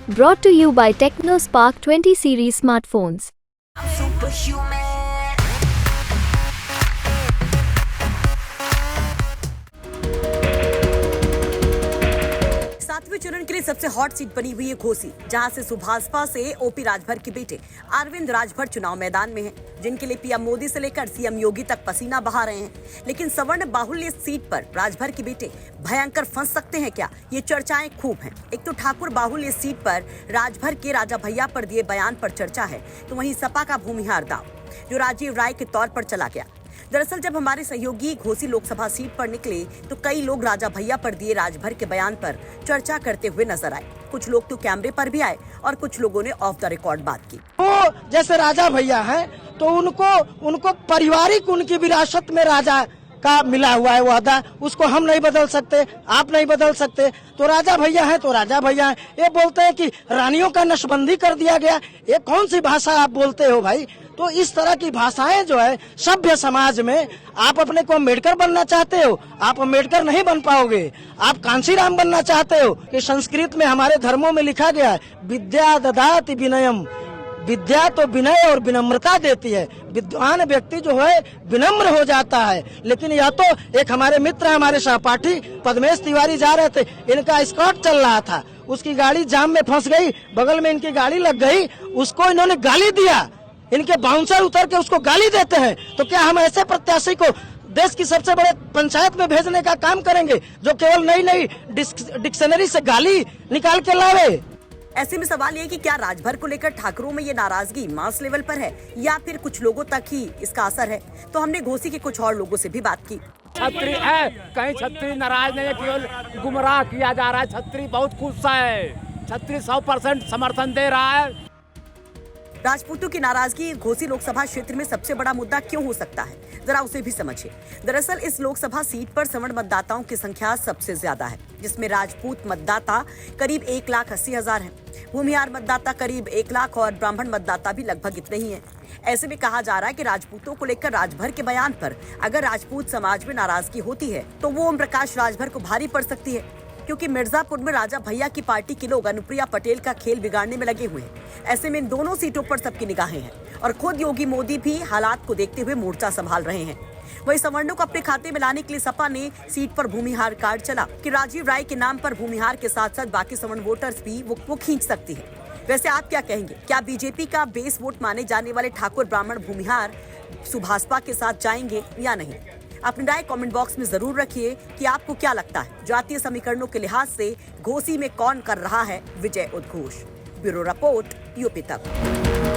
Brought to you by TechnoSpark 20 series smartphones. I'm superhuman. सातवें चरण के लिए सबसे हॉट सीट बनी हुई है घोसी, जहां से सुभाषपा से ओपी राजभर के बेटे अरविंद राजभर चुनाव मैदान में हैं, जिनके लिए पीएम मोदी से लेकर सीएम योगी तक पसीना बहा रहे हैं। लेकिन सवर्ण बाहुल्य सीट पर राजभर के बेटे भयंकर फंस सकते हैं क्या, ये चर्चाएं खूब हैं। एक तो ठाकुर बाहुल्य सीट पर राजभर के राजा भैया पर दिए बयान पर चर्चा है, तो वहीं सपा का भूमिहार दाव जो राजीव राय के तौर पर चला गया। दरअसल जब हमारे सहयोगी घोसी लोकसभा सीट पर निकले तो कई लोग राजा भैया पर दिए राजभर के बयान पर चर्चा करते हुए नजर आए। कुछ लोग तो कैमरे पर भी आए और कुछ लोगों ने ऑफ द रिकॉर्ड बात की। वो जैसे राजा भैया हैं तो उनको पारिवारिक उनकी विरासत में राजा का मिला हुआ है वादा, उसको हम नहीं बदल सकते, आप नहीं बदल सकते। तो राजा भैया हैं तो राजा भैया हैं। ये बोलते हैं कि रानियों का नशबंदी कर दिया गया, ये कौन सी भाषा आप बोलते हो भाई। तो इस तरह की भाषाएं जो है सभ्य समाज में, आप अपने को अम्बेडकर बनना चाहते हो, आप अम्बेडकर नहीं बन पाओगे। आप कांशीराम बनना चाहते हो कि संस्कृत में हमारे धर्मों में लिखा गया है विद्या ददाति विनयम, विद्या तो विनय और विनम्रता देती है। विद्वान व्यक्ति जो है विनम्र हो जाता है। लेकिन यह तो एक हमारे मित्र हमारे सहपाठी पद्मेश तिवारी जा रहे थे, इनका स्कॉट चल रहा था, उसकी गाड़ी जाम में फंस गई, बगल में इनकी गाड़ी लग गई, उसको इन्होंने गाली दिया। इनके बाउंसर उतर के उसको गाली देते हैं। तो क्या हम ऐसे प्रत्याशी को देश की सबसे बड़े पंचायत में भेजने का काम करेंगे जो केवल नई नई डिक्शनरी से गाली निकाल के लावे। ऐसे में सवाल ये कि क्या राजभर को लेकर ठाकुरों में ये नाराजगी मास लेवल पर है या फिर कुछ लोगों तक ही इसका असर है। तो हमने घोसी के कुछ और लोगों से भी बात की। छत्री है, कहीं छत्री नाराज नहीं है, केवल गुमराह किया जा रहा है। छत्री बहुत खुश है, छत्री 100% समर्थन दे रहा है। राजपूतों की नाराजगी घोसी लोकसभा क्षेत्र में सबसे बड़ा मुद्दा क्यों हो सकता है, जरा उसे भी समझिए। दरअसल इस लोकसभा सीट पर सवर्ण मतदाताओं की संख्या सबसे ज्यादा है, जिसमें राजपूत मतदाता करीब 1,80,000 हैं, भूमिहार मतदाता करीब 1 लाख और ब्राह्मण मतदाता भी लगभग इतने ही हैं। ऐसे में कहा जा रहा है कि राजपूतों को लेकर राजभर के बयान पर अगर राजपूत समाज में नाराजगी होती है तो वो ओम प्रकाश राजभर को भारी पड़ सकती है, क्योंकि मिर्जापुर में राजा भैया की पार्टी के लोग अनुप्रिया पटेल का खेल बिगाड़ने में लगे हुए हैं। ऐसे में इन दोनों सीटों पर सबकी निगाहें हैं और खुद योगी मोदी भी हालात को देखते हुए मोर्चा संभाल रहे हैं। वही सवर्णों को अपने खाते में लाने के लिए सपा ने सीट पर भूमिहार कार्ड चला कि राजीव राय के नाम पर भूमिहार के साथ साथ बाकी सवर्ण वोटर्स भी वो खींच सकती है। वैसे आप क्या कहेंगे, क्या बीजेपी का बेस वोट माने जाने वाले ठाकुर ब्राह्मण भूमिहार सुभाषपा के साथ जाएंगे या नहीं? अपनी राय कमेंट बॉक्स में जरूर रखिए कि आपको क्या लगता है जातीय समीकरणों के लिहाज से घोसी में कौन कर रहा है विजय उद्घोष। ब्यूरो रिपोर्ट, यूपी तक।